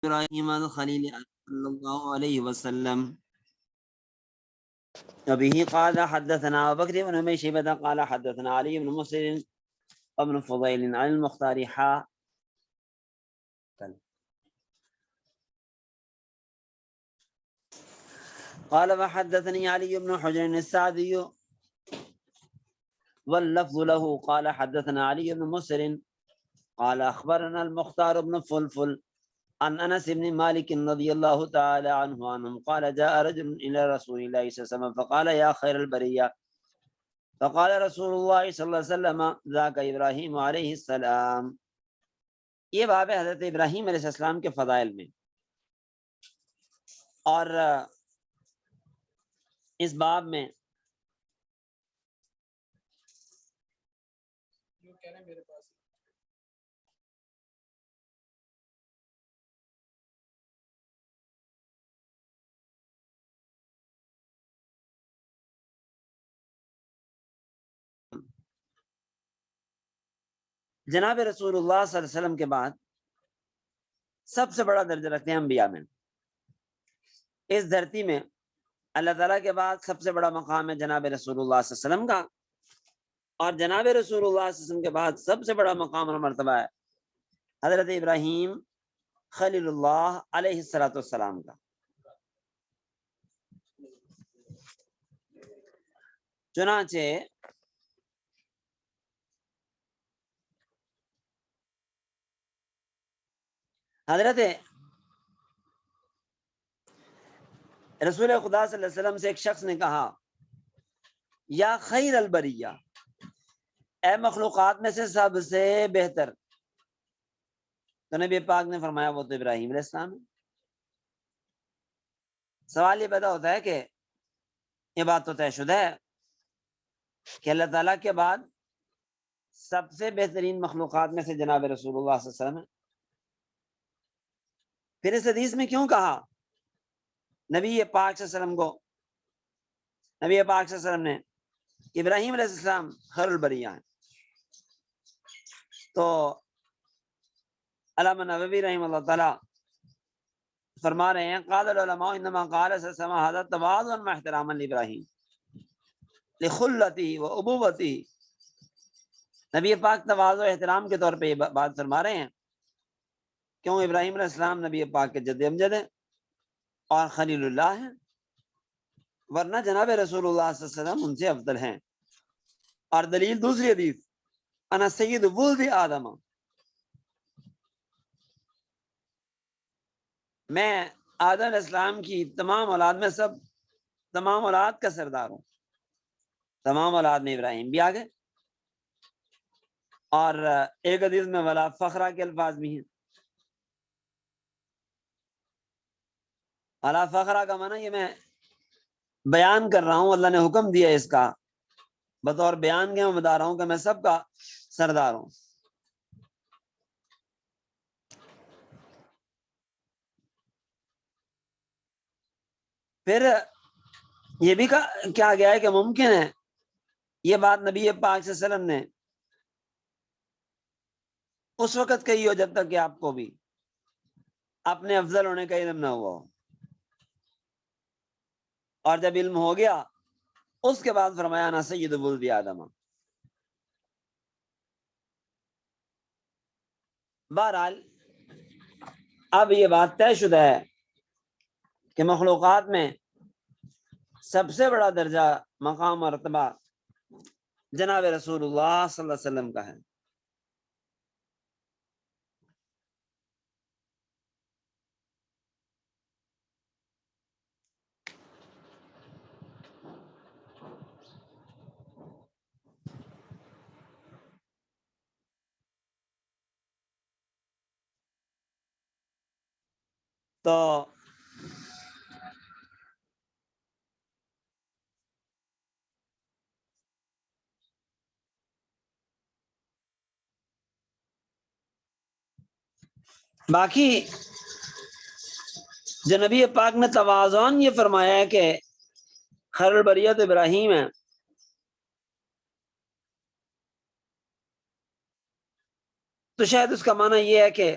ابراہیم الخلیل صلی اللہ علیہ وسلم وبه قال حدثنا ابو بکر بن ابي شيبة قال حدثنا علي بن مسلم ابن فضيل عن المختار قال وحدثني علي بن حجر السعدي واللفظ له قال حدثنا علي بن مسلم قال اخبرنا المختار بن فلفل عن انس بن مالك رضي الله تعالى عنه قال جاء رجل الى رسول الله صلى الله عليه وسلم فقال يا خير البريه فقال رسول الله صلی اللہ علیہ وسلم ذاک ابراہیم علیہ السلام. یہ باب ہے حضرت ابراہیم علیہ السلام کے فضائل میں، اور اس باب میں جناب رسول اللہ صلی اللہ علیہ وسلم کے بعد سب سے بڑا درجہ رکھتے ہیں انبیاء میں. اس دھرتی میں اللہ تعالیٰ کے بعد سب سے بڑا مقام ہے جناب رسول اللہ صلی اللہ علیہ وسلم کا، اور جناب رسول اللہ صلی اللہ علیہ وسلم کے بعد سب سے بڑا مقام اور مرتبہ ہے حضرت ابراہیم خلیل اللہ علیہ السلام کا. چنانچہ حضرت رسول خدا صلی اللہ علیہ وسلم سے ایک شخص نے کہا یا خیر البریہ، اے مخلوقات میں سے سب سے بہتر. تو نبی پاک نے فرمایا وہ تو ابراہیم علیہ السلام ہے. سوال یہ پیدا ہوتا ہے کہ یہ بات تو طے شدہ ہے کہ اللہ تعالیٰ کے بعد سب سے بہترین مخلوقات میں سے جناب رسول اللہ صلی اللہ علیہ وسلم ہے، پھر اس حدیث میں کیوں کہا نبی پاک صلی اللہ علیہ وسلم کو، نبی پاک صلی اللہ علیہ وسلم نے کہ ابراہیم علیہ السلام خیر البریہ ہیں؟ تو علامہ نووی رحمہ اللہ تعالی فرما رہے ہیں قال العلماء انما قال صلی اللہ علیہ وسلم هذا تواضعا واحتراما لابراہیم لخلته وابوته. نبی پاک تواضع و احترام کے طور پہ یہ بات فرما رہے ہیں کیوں ابراہیم علیہ السلام نبی پاک کے جد امجد ہیں اور خلیل اللہ ہیں، ورنہ جناب رسول اللہ صلی اللہ علیہ وسلم ان سے افضل ہیں. اور دلیل دوسری حدیث انا سید ولد آدم، میں آدم علیہ السلام کی تمام اولاد میں تمام اولاد کا سردار ہوں. تمام اولاد میں ابراہیم بھی آگے، اور ایک حدیث میں ولا فخرہ کے الفاظ بھی ہیں. ولا فخرہ کا معنی یہ میں بیان کر رہا ہوں، اللہ نے حکم دیا اس کا بطور بیان کے میں بتا رہا ہوں کہ میں سب کا سردار ہوں. پھر یہ بھی کیا گیا ہے کہ ممکن ہے یہ بات نبی پاک صلی اللہ علیہ وسلم نے اس وقت کہی ہو جب تک کہ آپ کو بھی اپنے افضل ہونے کا علم نہ ہوا ہو، اور جب علم ہو گیا اس کے بعد فرمایا نا سید ولد آدم. بہرحال اب یہ بات طے شدہ ہے کہ مخلوقات میں سب سے بڑا درجہ مقام اور مرتبہ جناب رسول اللہ صلی اللہ علیہ وسلم کا ہے. تو باقی جو نبی پاک نے تواضعاً یہ فرمایا ہے کہ خیر البریت ابراہیم ہے، تو شاید اس کا معنی یہ ہے کہ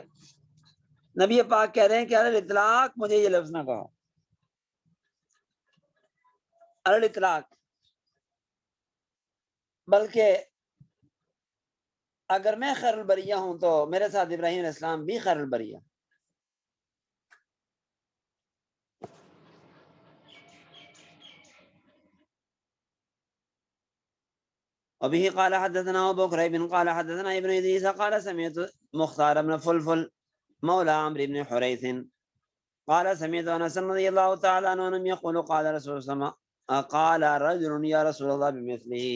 نبی پاک کہہ رہے ہیں کہ علی الاطلاق مجھے یہ لفظ نہ کہو، علی الاطلاق، بلکہ اگر میں خیر البریہ ہوں تو میرے ساتھ ابراہیم علیہ السلام بھی خیر البریہ۔ وبه قال حدثنا ابو كريب قال حدثنا ابن ادريس قال سمعت مختار بن فلفل مولى عمرو بن حريث قال سمعت انس رضي الله تعالى عنه يقول قال رسول الله صلى الله عليه وسلم قال رجل يا رسول الله بمثله۔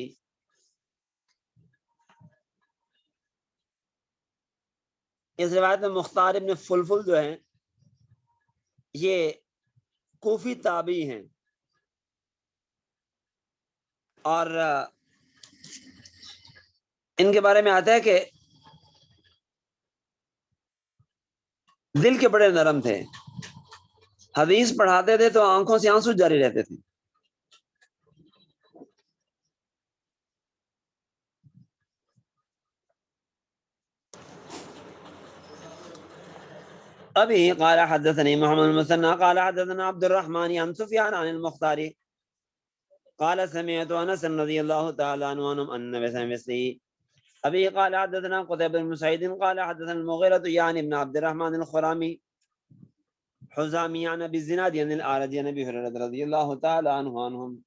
اس روایت میں مختار ابن فلفل جو ہیں یہ کوفی تابعی ہیں، اور ان کے بارے میں آتا ہے کہ دل کے بڑے نرم تھے، حدیث پڑھاتے تھے تو آنکھوں سے آنسو جاری رہتے تھے۔ ابھی قال حدثني محمد المثنى قال حدثنا عبد الرحمن عن سفيان عن المختار قال سمعت انس رضي الله تعالى عنه ان النبي صلى الله عليه وسلم ابھی قال حدثنا قتيبة بن سعيد قال حدثنا المغيرة يعني ابن عبد الرحمن الخرامي حزامي عن ابي الزناد عن الاعرج عن ابي هريرة رضي الله تعالى عنهم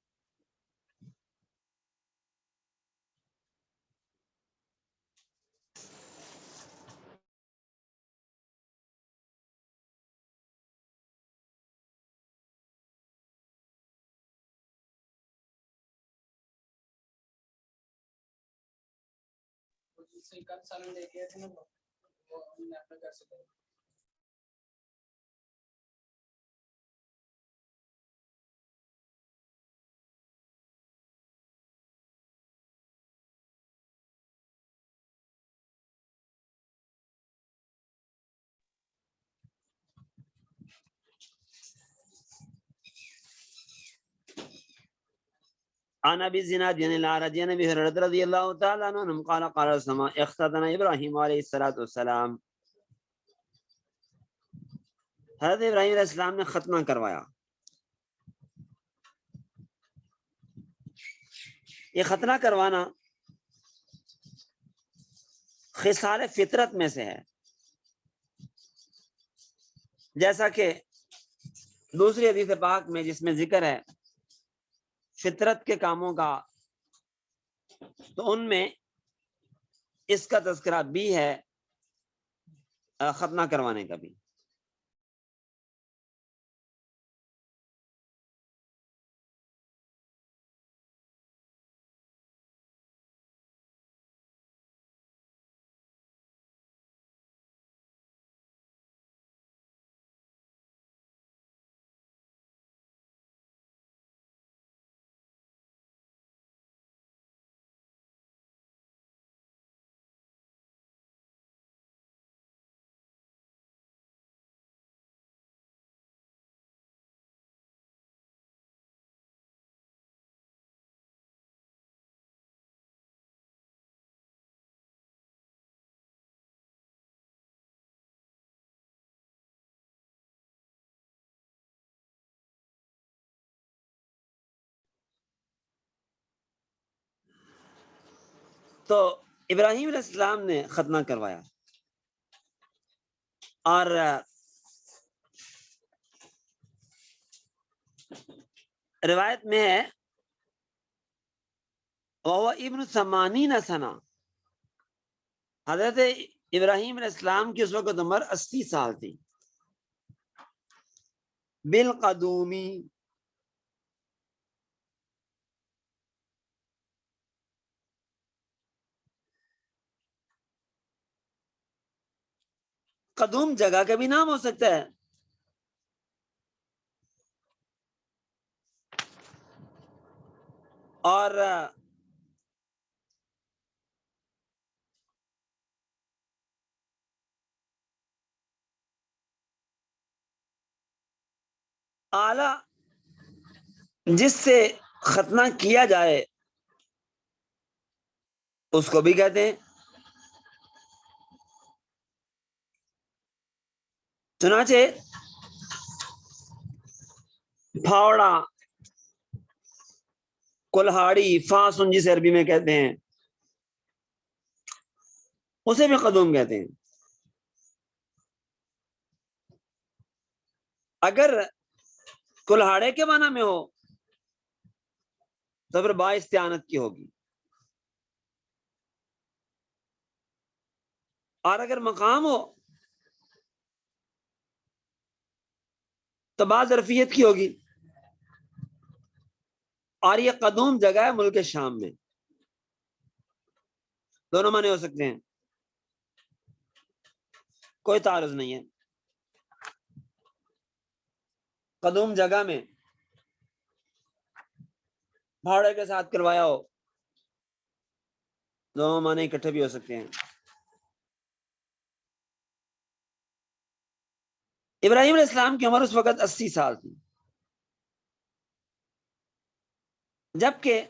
عن ابي الزناد عن الاعرج عن ابي هريرة رضي الله تعالى عنهم قال قال السماء اختتن ابراهيم عليه الصلاة والسلام، حضرت ابراہیم علیہ السلام نے ختنہ کروایا۔ یہ ختنہ کروانا خصال فطرت میں سے ہے، جیسا کہ دوسری حدیث پاک میں جس میں ذکر ہے فطرت کے کاموں کا، تو ان میں اس کا تذکرہ بھی ہے، ختنہ کروانے کا بھی۔ تو ابراہیم علیہ السلام نے ختنہ کروایا، اور روایت میں ہے وہ ابن 80 سنہ، حضرت ابراہیم علیہ السلام کی اس وقت عمر 80 سال تھی۔ بالقدومی، قدوم جگہ کا بھی نام ہو سکتا ہے، اور اعلی جس سے ختنہ کیا جائے اس کو بھی کہتے ہیں۔ چنانچہ پھاوڑا، کلہاڑی، فاسن جسے عربی میں کہتے ہیں، اسے بھی قدوم کہتے ہیں۔ اگر کلہاڑے کے معنی میں ہو تو پھر با استعانت کی ہوگی، اور اگر مقام ہو تو با ظرفیت کی ہوگی، اور یہ قدوم جگہ ہے ملک شام میں، دونوں معنی ہو سکتے ہیں، کوئی تعارض نہیں ہے۔ قدوم جگہ میں بھاڑے کے ساتھ کروایا ہو، دونوں معنی اکٹھے بھی ہو سکتے ہیں۔ ابراہیم علیہ السلام کی عمر اس وقت 80 سال تھی، جبکہ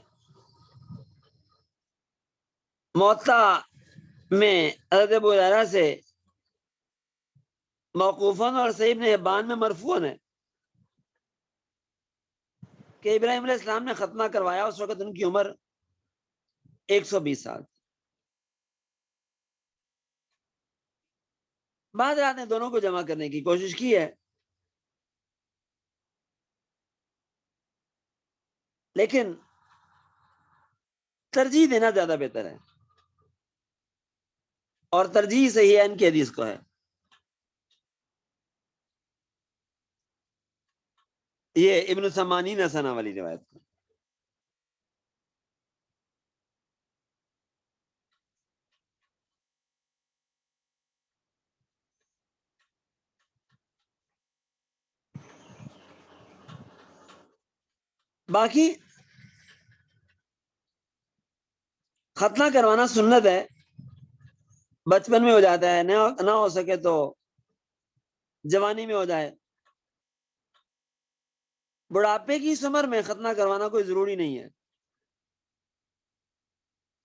موطا میں حضرت ابو ہریرہ سے موقوفاً اور صحیح ابن حبان میں مرفوعاً ہے کہ ابراہیم علیہ السلام نے ختنہ کروایا، اس وقت ان کی عمر 120 سال تھی۔ بعض رات نے دونوں کو جمع کرنے کی کوشش کی ہے، لیکن ترجیح دینا زیادہ بہتر ہے، اور ترجیح صحیح ہے ان کی حدیث کو ہے۔ یہ ابن سمانین سنہ والی روایت کو۔ باقی ختنہ کروانا سنت ہے، بچپن میں ہو جاتا ہے، نہ ہو سکے تو جوانی میں ہو جائے۔ بڑھاپے کی اس عمر میں ختنہ کروانا کوئی ضروری نہیں ہے،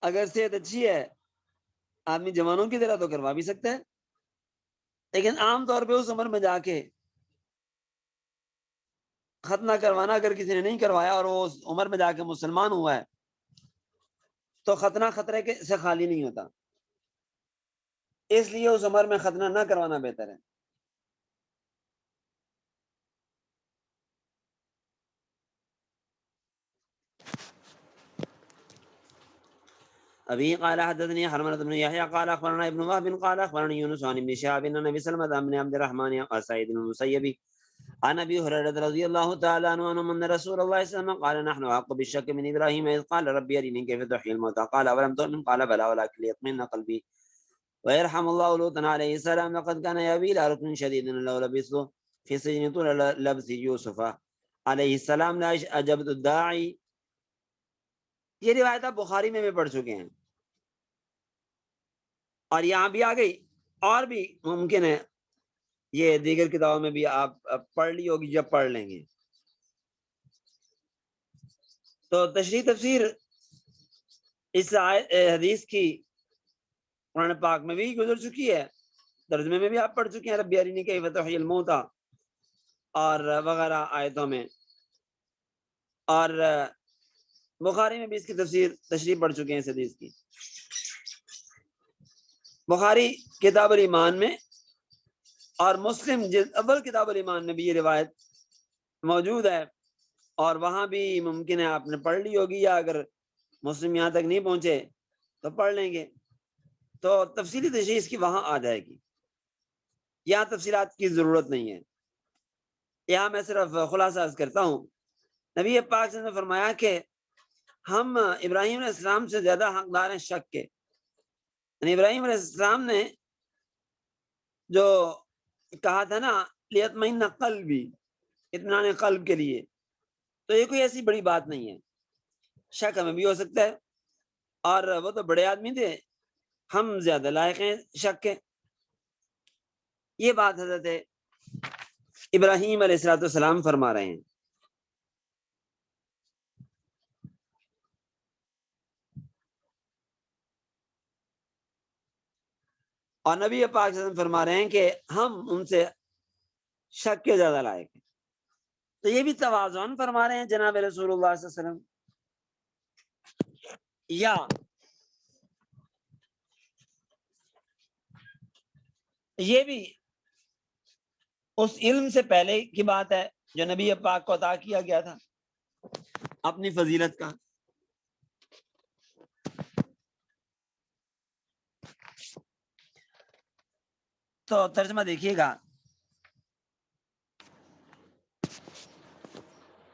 اگر صحت اچھی ہے آدمی جوانوں کی طرح تو کروا بھی سکتا ہے، لیکن عام طور پہ اس عمر میں جا کے ختنہ کروانا اگر کسی نے نہیں کروایا اور وہ اس عمر میں جا کے مسلمان ہوا ہے تو ختنہ خطرے سے خالی نہیں ہوتا، اس لیے اس عمر میں ختنہ نہ کروانا بہتر ہے۔ ابھی قال حدثني حرملة بن يحيى قال اخبرنا ابن وهب قال اخبرني يونس عن ابن شهاب ان ابي سلمة بن عبد الرحمن وسعيد بن المسيب عن ابي هريرة رضي الله تعالى عنه ان رسول الله صلى الله عليه وسلم قال نحن احق بالشك من ابراهيم اذ قال ربي ارني كيف تحيي الموتى قال اولم تؤمن قال بلى ولكن ليطمئن قلبي ويرحم الله لوطا عليه السلام لقد كان يأوي الى ركن شديد لو لبثت في سجن طول لبث يوسف عليه السلام لا اجبت الداعي۔ یہ روایت آپ بخاری میں پڑھ چکے ہیں اور یہاں بھی آ گئی، اور بھی ممکن ہے یہ دیگر کتابوں میں بھی آپ پڑھ لی ہوگی جب پڑھ لیں گے۔ تو تشریح تفسیر اس حدیث کی قرآن پاک میں بھی گزر چکی ہے، ترجمے میں بھی آپ پڑھ چکے ہیں، ربی ارنی کیف تحیی الموتى اور وغیرہ آیتوں میں، اور بخاری میں بھی اس کی تشریح پڑھ چکے ہیں اس حدیث کی۔ بخاری کتاب الایمان میں اور مسلم جلد اول کتاب الایمان میں بھی یہ روایت موجود ہے، اور وہاں بھی ممکن ہے آپ نے پڑھ لی ہوگی، یا اگر مسلم یہاں تک نہیں پہنچے تو پڑھ لیں گے، تو تفصیلی تشریح اس کی وہاں آ جائے گی، یہاں تفصیلات کی ضرورت نہیں ہے، یہاں میں صرف خلاصہ عرض کرتا ہوں۔ نبی پاک صلی اللہ علیہ وسلم نے فرمایا کہ ہم ابراہیم علیہ السلام سے زیادہ حقدار ہیں شک کے، یعنی ابراہیم علیہ السلام نے جو کہا تھا نا لیطمئن قلبی، اطمینان قلب کے لیے، تو یہ کوئی ایسی بڑی بات نہیں ہے، شک ہمیں بھی ہو سکتا ہے، اور وہ تو بڑے آدمی تھے، ہم زیادہ لائق ہیں شک کے۔ یہ بات حضرت ابراہیم علیہ السلام فرما رہے ہیں۔ اور نبی پاک صلی اللہ علیہ وسلم فرما رہے ہیں کہ ہم ان سے شک کے زیادہ لائق ہے۔ تو یہ بھی توازن فرما رہے ہیں جناب رسول اللہ صلی اللہ علیہ وسلم۔ یا یہ بھی اس علم سے پہلے کی بات ہے جو نبی پاک کو عطا کیا گیا تھا اپنی فضیلت کا۔ تو ترجمہ دیکھیے گا،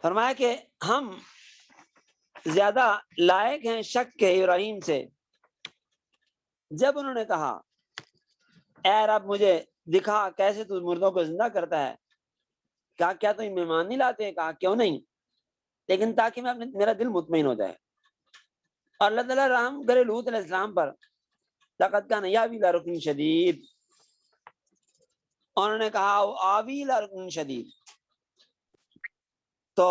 فرمایا کہ ہم زیادہ لائق ہیں شک کے ابراہیم سے جب انہوں نے کہا اے رب مجھے دکھا کیسے تو مردوں کو زندہ کرتا ہے۔ کہا کیا تو ایمان نہیں لاتے؟ کہا کیوں نہیں، لیکن تاکہ میں میرا دل مطمئن ہو جائے۔ اور اللہ تعالیٰ رحم کرے لوط علیہ السلام پر، لقد کان یاوی الی رکن شدید، انہوں نے کہا آوی الی رکن شدید، تو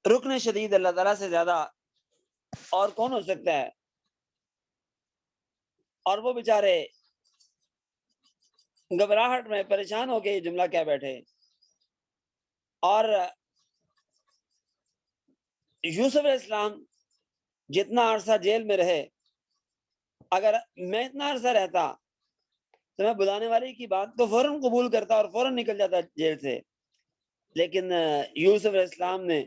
رکن شدید اللہ تعالیٰ سے زیادہ اور کون ہو سکتا ہے؟ اور وہ بیچارے گھبراہٹ میں پریشان ہو کے یہ جملہ کہہ بیٹھے۔ اور یوسف علیہ السلام جتنا عرصہ جیل میں رہے، اگر میں اتنا عرصہ رہتا تو میں بلانے والے کی بات تو فوراً قبول کرتا اور فوراً نکل جاتا جیل سے، لیکن یوسف علیہ السلام نے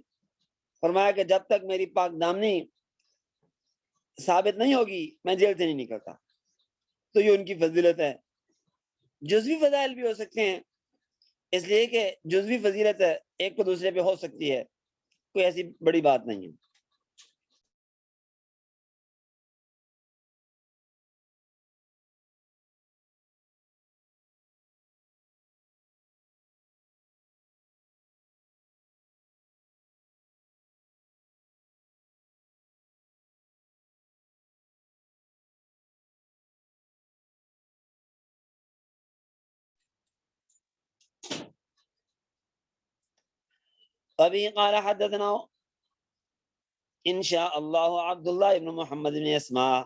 فرمایا کہ جب تک میری پاک دامنی ثابت نہیں ہوگی میں جیل سے نہیں نکلتا۔ تو یہ ان کی فضیلت ہے۔ جزوی فضائل بھی ہو سکتے ہیں، اس لیے کہ جزوی فضیلت ہے ایک کو دوسرے پہ ہو سکتی ہے، کوئی ایسی بڑی بات نہیں ہے۔ ابھی قال حدثنا ان شاء اللہ عبداللہ ابن محمد بن اسماء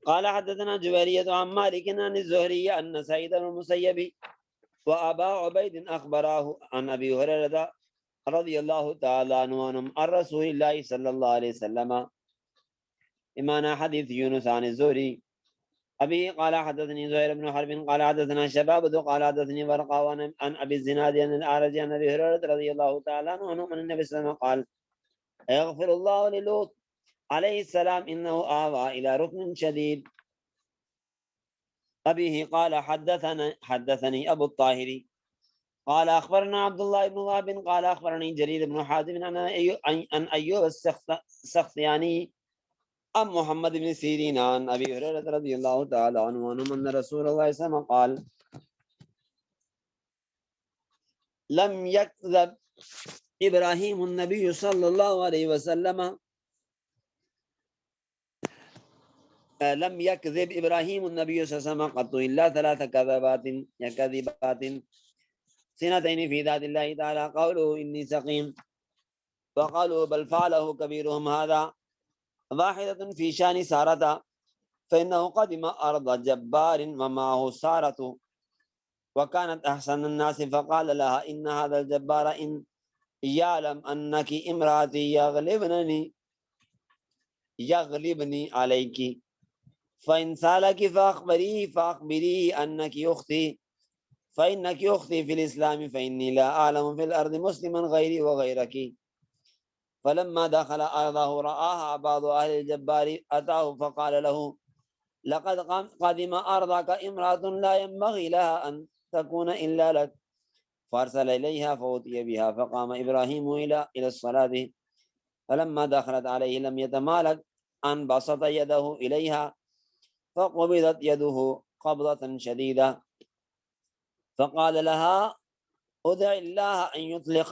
قال حدثنا جویریۃ عن مالک عن الزہری ان سعید بن المسیب وابا عبید اخبراه عن ابی ہریرہ رضی اللہ تعالی عنہ عن رسول اللہ صلی اللہ علیہ وسلم امانا حدیث یونس عن الزہری ابھی قال حدثني زهير بن حرب قال حدثنا شبابة قال حدثني ورقة عن ابي الزناد عن الاعرج عن ابي هريرة رضي الله تعالى عنه عن النبي صلى الله عليه وسلم قال اغفر الله للوط عليه السلام انه آوى الى ركن شديد ابيه قال حدثني ابو الطاهر قال اخبرنا عبد الله بن وهب قال اخبرني جرير بن حازم عن ايوب السختياني ام محمد بن سیرین عن ابی ہریرہ رضی اللہ تعالی عنہ ان رسول اللہ صلی اللہ علیہ وسلم قال لم يكذب ابراہیم النبی صلی اللہ علیہ وسلم لم يكذب ابراہیم النبی صلی اللہ علیہ وسلم قط الا ثلاث كذبات یا كذبات سنتين في ذات الله تعالى قوله اني سقيم وقالوا بل فعله كبيرهم هذا واحدة في شان سارة فإنه قدم أرض جبار ومعه سارة وكانت أحسن الناس فقال لها إن هذا الجبار إن يعلم أنك امرأتي يغلبني عليك فإن سالك فأخبريه أنك أختي فإنك أختي في الإسلام فإني لا أعلم في الأرض مسلما غيري وغيرك فلما دخل أرضه رآها بعض أهل الجبار أتاه فقال له لقد قدم أرضك امرأة لا ينبغي لها أن تكون إلا لك فأرسل إليها فأتي بها فقام إبراهيم إلى الصلاة فلما دخلت عليه لم يتمالك أن بسط يده إليها فقبضت يده قبضة شديدة فقال لها ادع الله أن يطلق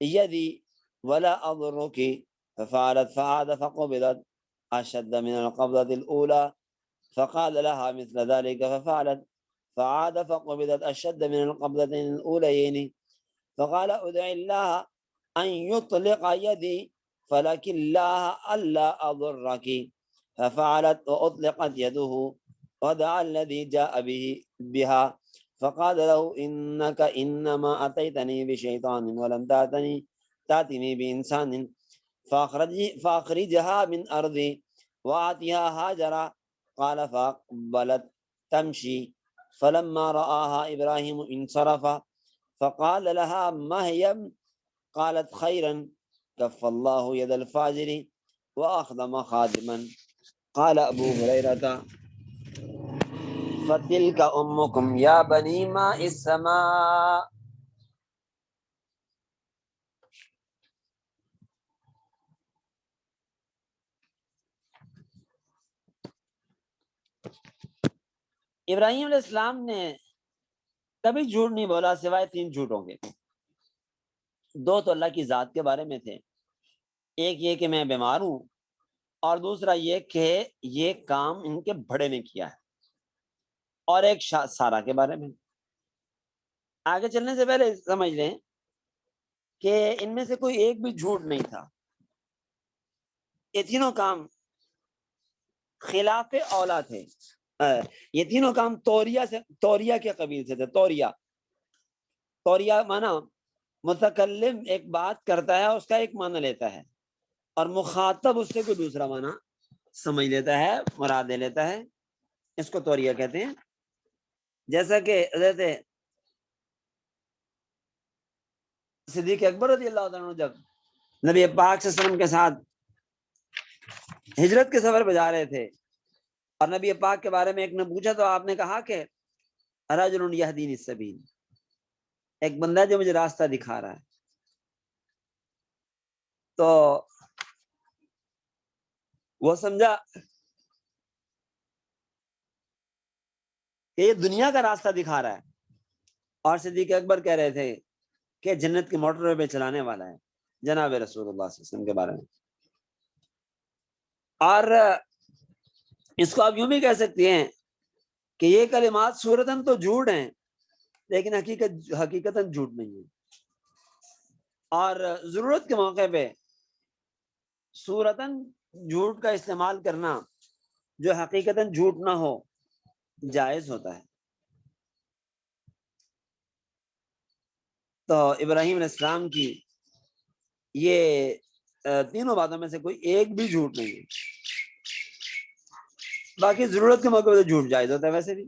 يدي ولا أضرك ففعلت فعاد فقبضت أشد من القبضة الأولى فقال لها مثل ذلك ففعلت فعاد فقبضت أشد من القبضتين الأوليين فقال ادع الله أن يطلق يدي فلك الله ألا أضرك ففعلت وأطلقت يده ودعا الذي جاء بها فقال له إنك إنما أتيتني بشيطان ولم تأتني بإنسان فأخرجها من أرضي وآتها هاجر. قال فأقبلت تمشي فلما رآها إبراهيم انصرف فقال لها ما هي؟ قالت خيرا كف الله يد الفاجر وأخدم خادما. قال أبو هريرة فتلك أمكم يا بني ماء السماء. ابراہیم علیہ السلام نے کبھی جھوٹ نہیں بولا سوائے 3 جھوٹوں کے. 2 تو اللہ کی ذات کے بارے میں تھے، ایک یہ کہ میں بیمار ہوں، اور دوسرا یہ کہ یہ کام ان کے بڑے نے کیا ہے، اور ایک سارا کے بارے میں. آگے چلنے سے پہلے سمجھ لیں کہ ان میں سے کوئی ایک بھی جھوٹ نہیں تھا. یہ تینوں کام خلاف اولا تھے. یہ تینوں کام توریہ کے قبیل سے تھے. توریہ مانا متکلم ایک بات کرتا ہے اس کا ایک معنی لیتا ہے، اور مخاطب اس سے کوئی دوسرا معنی سمجھ لیتا ہے، مراد لے لیتا ہے. اس کو توریہ کہتے ہیں. جیسا کہ حضرت صدیق اکبر رضی اللہ عنہ جب نبی پاک صلی اللہ علیہ وسلم کے ساتھ ہجرت کے سفر پہ جا رہے تھے، اور نبی پاک کے بارے میں ایک نے پوچھا تو آپ نے کہا کہ رجل یہدینی السبیل، ایک بندہ جو مجھے راستہ دکھا رہا ہے. تو وہ سمجھا کہ یہ دنیا کا راستہ دکھا رہا ہے، اور صدیق اکبر کہہ رہے تھے کہ جنت کی موٹر پہ چلانے والا ہے جناب رسول اللہ صلی اللہ علیہ وسلم کے بارے میں. اور اس کو آپ یوں بھی کہہ سکتے ہیں کہ یہ کلمات صورتاً تو جھوٹ ہیں لیکن حقیقتاً جھوٹ نہیں ہے. اور ضرورت کے موقع پہ صورتاً جھوٹ کا استعمال کرنا جو حقیقتاً جھوٹ نہ ہو جائز ہوتا ہے. تو ابراہیم علیہ السلام کی یہ تینوں باتوں میں سے کوئی ایک بھی جھوٹ نہیں ہے. باقی ضرورت کے موقع پہ تو جھوٹ جائز ہوتا ہے ویسے بھی،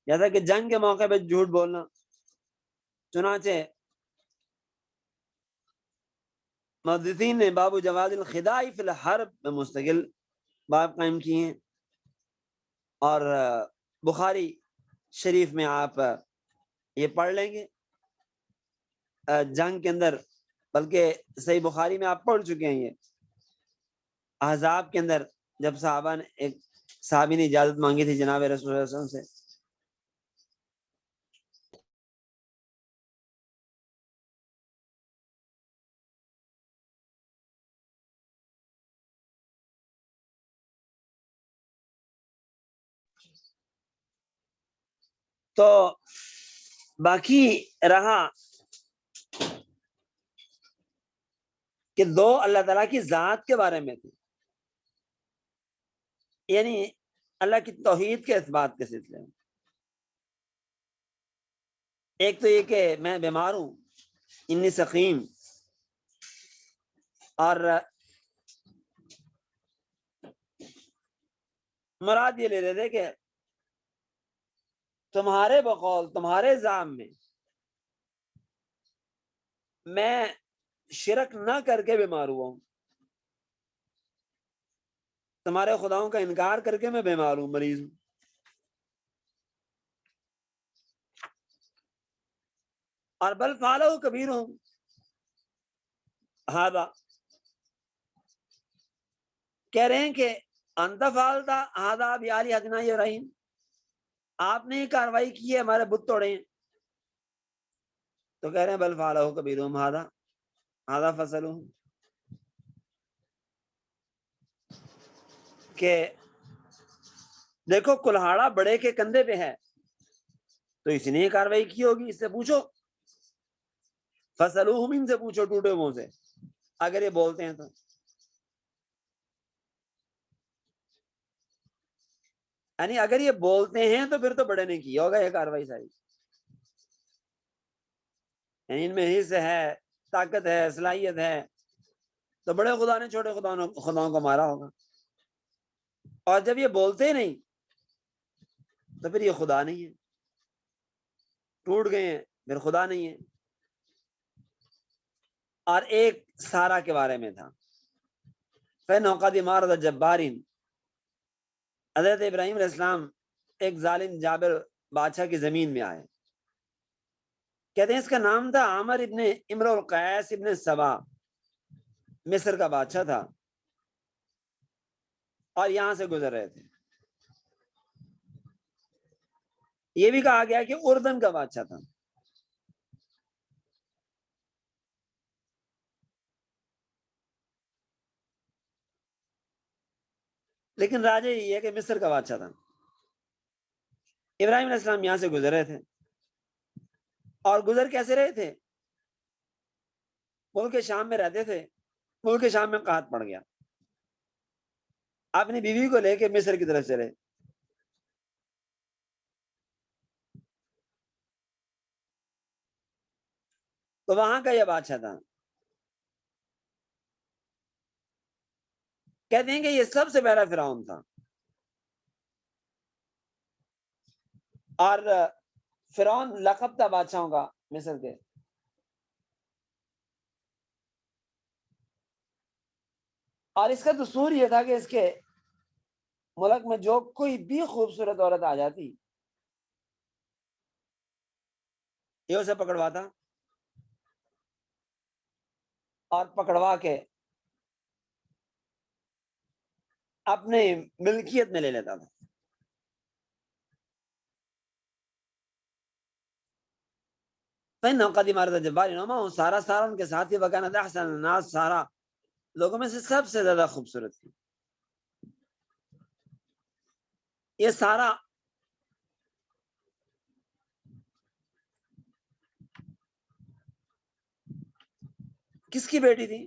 جیسا کہ جنگ کے موقع پہ جھوٹ بولنا. چنانچہ محدثین نے باب جواز الخداع فی الحرب میں مستقل باب قائم کیے ہیں، اور بخاری شریف میں آپ یہ پڑھ لیں گے جنگ کے اندر، بلکہ صحیح بخاری میں آپ پڑھ چکے ہیں یہ احزاب کے اندر جب ایک صحابی نے اجازت مانگی تھی جناب رسول اللہ صلی اللہ علیہ وسلم سے. تو باقی رہا کہ 2 اللہ تعالیٰ کی ذات کے بارے میں تھے، یعنی اللہ کی توحید کے اثبات کے سلسلے میں. ایک تو یہ کہ میں بیمار ہوں، انی سقیم، اور مراد یہ لے لیتے کہ تمہارے بقول تمہارے زعم میں شرک نہ کر کے بیمار ہوا ہوں، تمہارے خداؤں کا انکار کر کے میں بیمار ہوں، مریض ہوں. اور بل فعلہ کبیرہم ھذا، کہہ رہے ہیں کہ انت فعلتا ھذا بآلہتنا یا ابراہیم، آپ نے یہ کاروائی کی ہے ہمارے بت توڑے ہیں. تو کہہ رہے ہیں بل فعلہ کبیرہم ھذا فاسألوہم، کہ دیکھو کلہاڑا بڑے کے کندھے پہ ہے تو اس نے یہ کاروائی کی ہوگی، اس سے پوچھو. فاسألوہم، ان سے پوچھو ٹوٹے منہ سے اگر یہ بولتے ہیں تو. یعنی اگر یہ بولتے ہیں تو پھر تو بڑے نے کیا ہوگا یہ کاروائی ساری، یعنی ان میں حص ہے، طاقت ہے، صلاحیت ہے، تو بڑے خدا نے چھوٹے خداؤں کو مارا ہوگا. اور جب یہ بولتے نہیں تو پھر یہ خدا نہیں ہے، ٹوٹ گئے ہیں پھر خدا نہیں ہے. اور ایک سارا کے بارے میں تھا، فَإِنَّهُ قَدْ مَارَدَ جَبَّارٍ، حضرت ابراہیم علیہ السلام ایک ظالم جابر بادشاہ کی زمین میں آئے. کہتے ہیں اس کا نام تھا عامر ابن امرؤ القیس ابن سبا، مصر کا بادشاہ تھا اور یہاں سے گزر رہے تھے. یہ بھی کہا گیا کہ اردن کا بادشاہ تھا. لیکن راجہ یہ ہے کہ مصر کا بادشاہ تھا. ابراہیم علیہ السلام یہاں سے گزر رہے تھے، اور گزر کیسے رہے تھے؟ ملک شام میں رہتے تھے، ملک شام میں قحط پڑ گیا، اپنی بیوی کو لے کے مصر کی طرف چلے. تو وہاں کا یہ بادشاہ تھا. کہتے ہیں کہ یہ سب سے پہلا فرعون تھا، اور فرعون لقب تھا بادشاہوں کا مصر کے. اور اس کا دستور یہ تھا کہ اس کے ملک میں جو کوئی بھی خوبصورت عورت آ جاتی یہ اسے پکڑواتا اور پکڑوا کے اپنے ملکیت میں لے لیتا تھا. فإنه قد مارد جبار وما سارا ان کے ساتھ ہی وکانت احسن الناس، سارا لوگوں میں سے سب سے زیادہ خوبصورت تھی. یہ سارا کس کی بیٹی تھی؟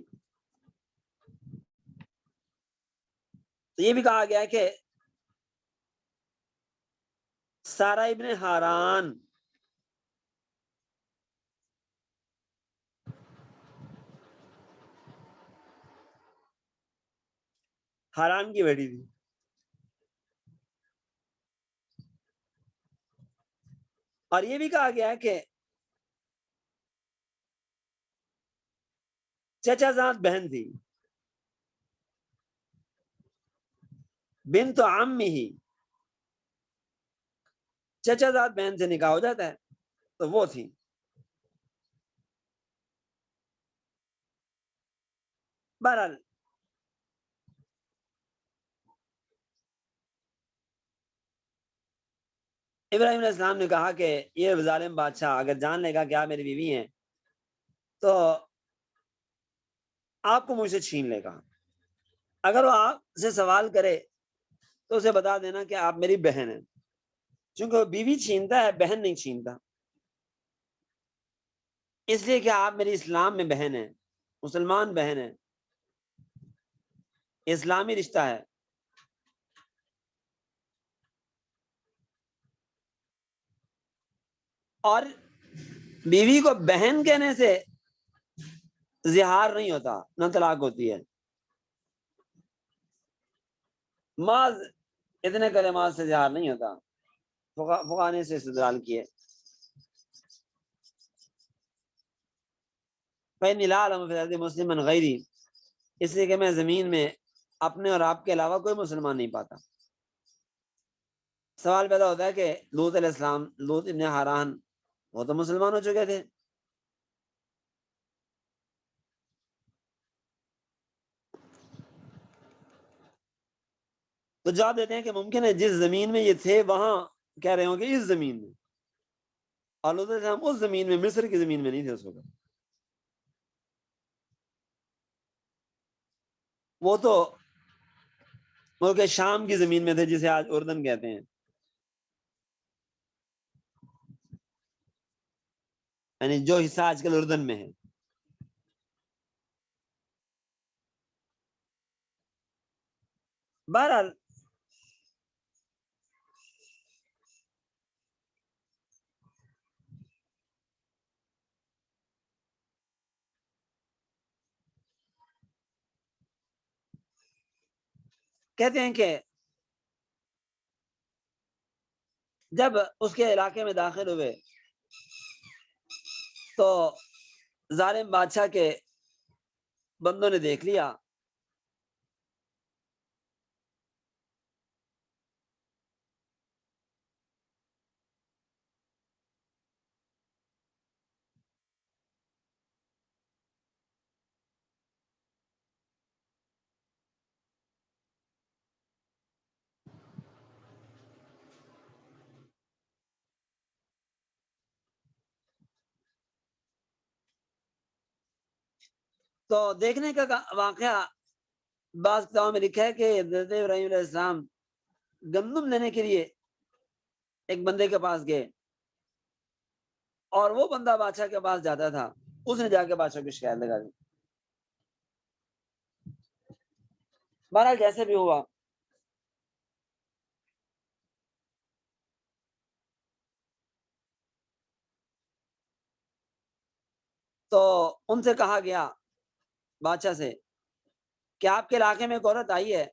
تو یہ بھی کہا گیا کہ سارا ابن ہاران، ہاران کی بیٹی تھی. اور یہ بھی کہا گیا ہے کہ چچا زاد بہن تھی، بنت عمہ ہی، چچا زاد بہن سے نکاح ہو جاتا ہے تو وہ تھی. بہرحال ابراہیم علیہ السلام نے کہا کہ یہ ظالم بادشاہ اگر جان لے گا کہ آپ میری بیوی ہیں تو آپ کو مجھ سے چھین لے گا. اگر وہ آپ سے سوال کرے تو اسے بتا دینا کہ آپ میری بہن ہیں، چونکہ وہ بیوی چھینتا ہے، بہن نہیں چھینتا. اس لیے کہ آپ میری اسلام میں بہن ہیں، مسلمان بہن ہیں، اسلامی رشتہ ہے. اور بیوی کو بہن کہنے سے زہار نہیں ہوتا، نہ طلاق ہوتی ہے. ماذ اتنے کلمات سے زہار نہیں ہوتا. فقہا نے سے استدلال کیے. فإني لا أعلم في الأرض مسلما غيري، اس لیے کہ میں زمین میں اپنے اور آپ کے علاوہ کوئی مسلمان نہیں پاتا. سوال پیدا ہوتا ہے کہ لوط علیہ السلام، لوط ابن حاران، وہ تو مسلمان ہو چکے تھے. تو جواب دیتے ہیں کہ ممکن ہے جس زمین میں یہ تھے وہاں کہہ رہے ہوں کہ اس زمین میں، اور لوط علیہ السلام اس زمین میں، مصر کی زمین میں نہیں تھے اس وقت. وہ تو ملک شام کی زمین میں تھے جسے آج اردن کہتے ہیں، یعنی جو حصہ آج کل اردن میں ہے. بہرحال کہتے ہیں کہ جب اس کے علاقے میں داخل ہوئے تو ظالم بادشاہ کے بندوں نے دیکھ لیا، تو دیکھنے کا واقعہ بعض کتابوں میں لکھا ہے کہ حضرت ابراہیم علیہ السلام گندم لینے کے لیے ایک بندے کے پاس گئے، اور وہ بندہ بادشاہ کے پاس جاتا تھا، اس نے جا کے بادشاہ کی شکایت لگا دی۔ بہرحال جیسے بھی ہوا، تو ان سے کہا گیا بادشاہ سے کہ آپ کے علاقے میں ایک عورت آئی ہے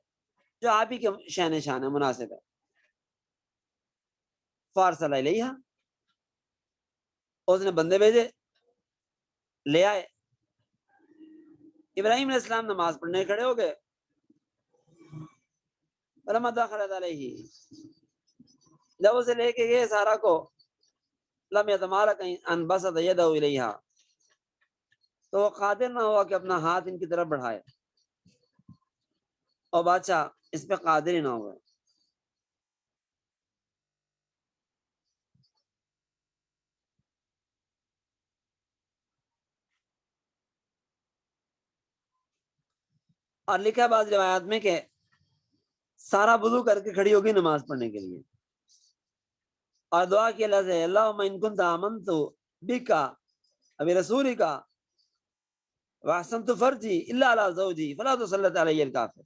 جو آپ ہی کے شہن شان ہے، مناسب ہے۔ فارسل الیہا، اس نے بندے بھیجے، لے آئے۔ ابراہیم علیہ السلام نماز پڑھنے کھڑے ہو گئے، فلما دخلت علیہ، جب اسے لے کے گئے سارا کو، لم یتمالک ان بسط یدہ الیہا، تو وہ قادر نہ ہوا کہ اپنا ہاتھ ان کی طرف بڑھائے، اور بادشاہ اس پہ قادر ہی نہ ہوئے۔ اور لکھا بعض روایات میں کہ سارا وضو کر کے کھڑی ہوگی نماز پڑھنے کے لیے، اور دعا کی اللہ سے، اللہم ان کنت آمنت بکا وبرسولک واحسنت فرجی الا علی زوجی فلا تسلط علی الکافر،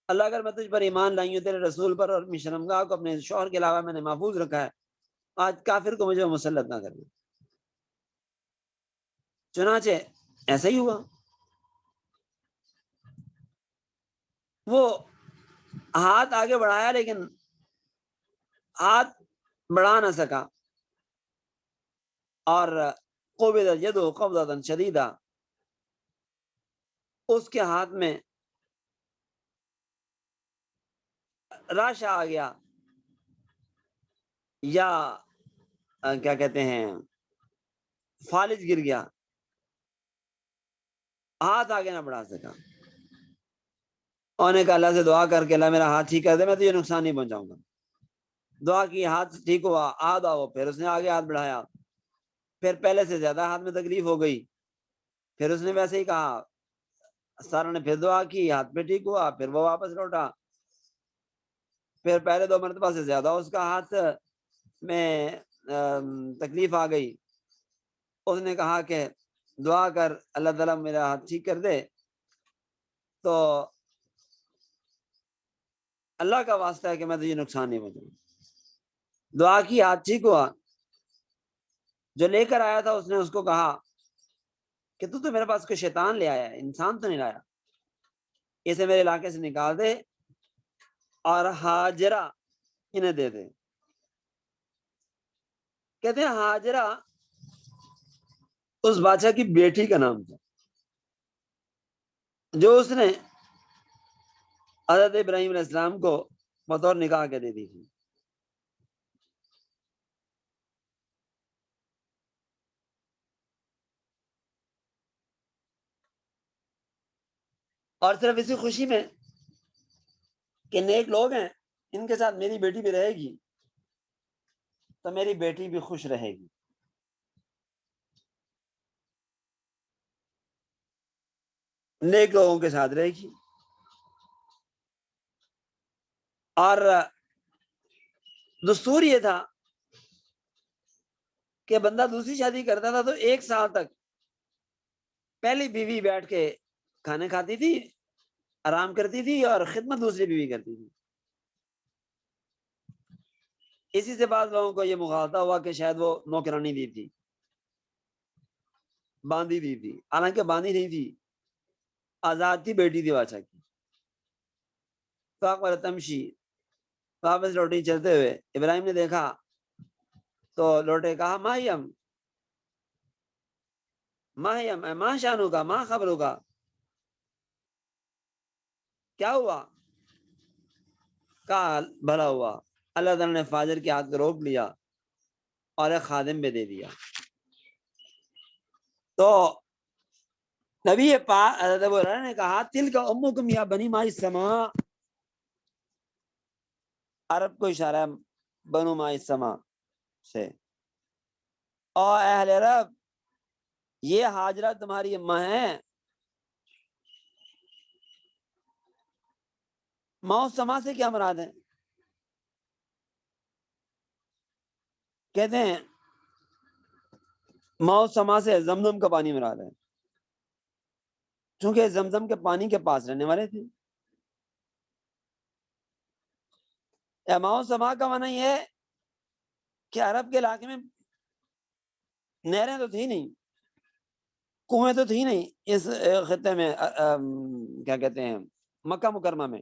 اللہ اگر میں تجھ پر ایمان لائی ہوں، تیرے رسول پر، اور اپنی شرمگاہ کو اپنے شوہر کے علاوہ میں نے محفوظ رکھا ہے، آج کافر کو مجھے مسلط نہ کرنا۔ چنانچہ ایسا ہی ہوا، وہ ہاتھ آگے بڑھایا لیکن ہاتھ بڑھا نہ سکا، اور قبضت یدہ قبضۃ شدیدہ، اس کے ہاتھ میں راشا آ گیا، یا کیا کہتے ہیں فالج گر گیا، ہاتھ آگے نہ بڑھا سکا۔ اور نے کہا اللہ سے دعا کر کے اللہ میرا ہاتھ ٹھیک کر دے، میں تجھے نقصان نہیں پہنچاؤں گا۔ دعا کی، ہاتھ ٹھیک ہوا، آدھا ہو، پھر اس نے آگے ہاتھ بڑھایا، پھر پہلے سے زیادہ ہاتھ میں تکلیف ہو گئی، پھر اس نے ویسے ہی کہا، سارا نے پھر دعا کی، ہاتھ پہ ٹھیک ہوا، پھر وہ واپس لوٹا، پھر پہلے 2 مرتبہ سے زیادہ اس کا ہاتھ میں تکلیف آ گئی۔ اس نے کہا کہ دعا کر اللہ تعالیٰ میرا ہاتھ ٹھیک کر دے، تو اللہ کا واسطہ ہے کہ میں تجھے نقصان نہیں پہنچاؤں۔ دعا کی، ہاتھ ٹھیک ہوا، جو لے کر آیا تھا اس نے اس کو کہا کہ تو میرے پاس کوئی شیطان لے آیا ہے، انسان تو نہیں لایا، اسے میرے علاقے سے نکال دے اور ہاجرہ انہیں دے دے۔ کہتے ہیں ہاجرہ اس بادشاہ کی بیٹی کا نام تھا، جو اس نے حضرت ابراہیم علیہ السلام کو بطور نکاح کے دے دی تھی۔ اور صرف اسی خوشی میں کہ نیک لوگ ہیں، ان کے ساتھ میری بیٹی بھی رہے گی، تو میری بیٹی بھی خوش رہے گی۔ نیک لوگوں کے ساتھ رہے گی۔ اور دستور یہ تھا کہ بندہ دوسری شادی کرتا تھا تو 1 سال تک پہلی بیوی بیٹھ کے کھانے کھاتی تھی، آرام کرتی تھی، اور خدمت دوسری بیوی کرتی تھی۔ اسی سے بعض لوگوں کو یہ مغالطہ ہوا کہ شاید وہ نوکرانی دی تھی، باندھی دی تھی، حالانکہ باندھی نہیں تھی، آزاد تھی، بیٹی تھی بادشاہ کی۔ فاقبل تمشی، واپس لوٹی چلتے ہوئے ابراہیم نے دیکھا تو لوٹے کہا ماہیم ماہیم، ماں شانو کا، ماں خبروں کا، کیا ہوا؟ کہا بھلا ہوا، اللہ تعالیٰ نے فاجر کے ہاتھ کو روک لیا اور ایک خادم بھی دے دیا۔ تو نبی پاک حضرت ابو ہریرہ نے کہا تل کا امکم یا بنی مائی السماء، عرب کو اشارہ ہے بنو مائی السماء سے، اور اہل عرب یہ ہاجرہ تمہاری اماں ہے۔ ماؤ سما سے کیا مراد ہے؟ کہتے ہیں ماؤ سما سے زمزم کا پانی مراد ہے، چونکہ زمزم کے پانی کے پاس رہنے والے تھے۔ ماؤ سما کا معنی یہ ہے کہ عرب کے علاقے میں نہریں تو تھی نہیں، کنویں تو تھی نہیں اس خطے میں، کیا کہتے ہیں مکہ مکرمہ میں،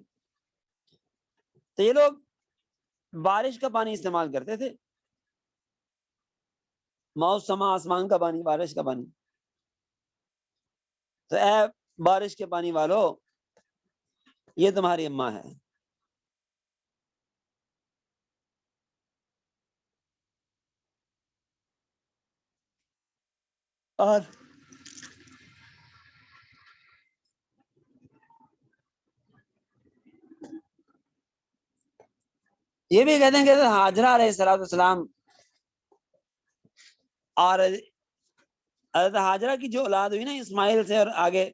تو یہ لوگ بارش کا پانی استعمال کرتے تھے، ماؤ سما آسمان کا پانی، بارش کا پانی۔ تو اے بارش کے پانی والو، یہ تمہاری اماں ہے۔ اور یہ بھی کہتے ہیں کہ ہاجرہ علیہ السلام اور حضرت ہاجرہ کی جو اولاد ہوئی نا اسماعیل سے اور آگے،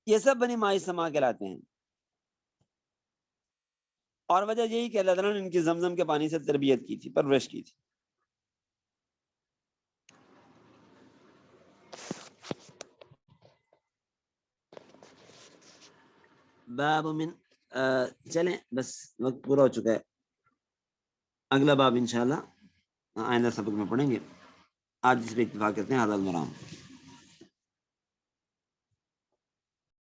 یہ سب بنی مائی سما کہلاتے ہیں، اور وجہ یہی کہ اللہ تعالیٰ نے ان کی زمزم کے پانی سے تربیت کی تھی، پرورش کی تھی۔ باب من چلیں بس وقت پورا ہو چکا ہے، اگلا باب انشاءاللہ آئندہ سبق میں پڑھیں گے، آج اس پہ اتفاق کرتے ہیں۔ هذا المرام۔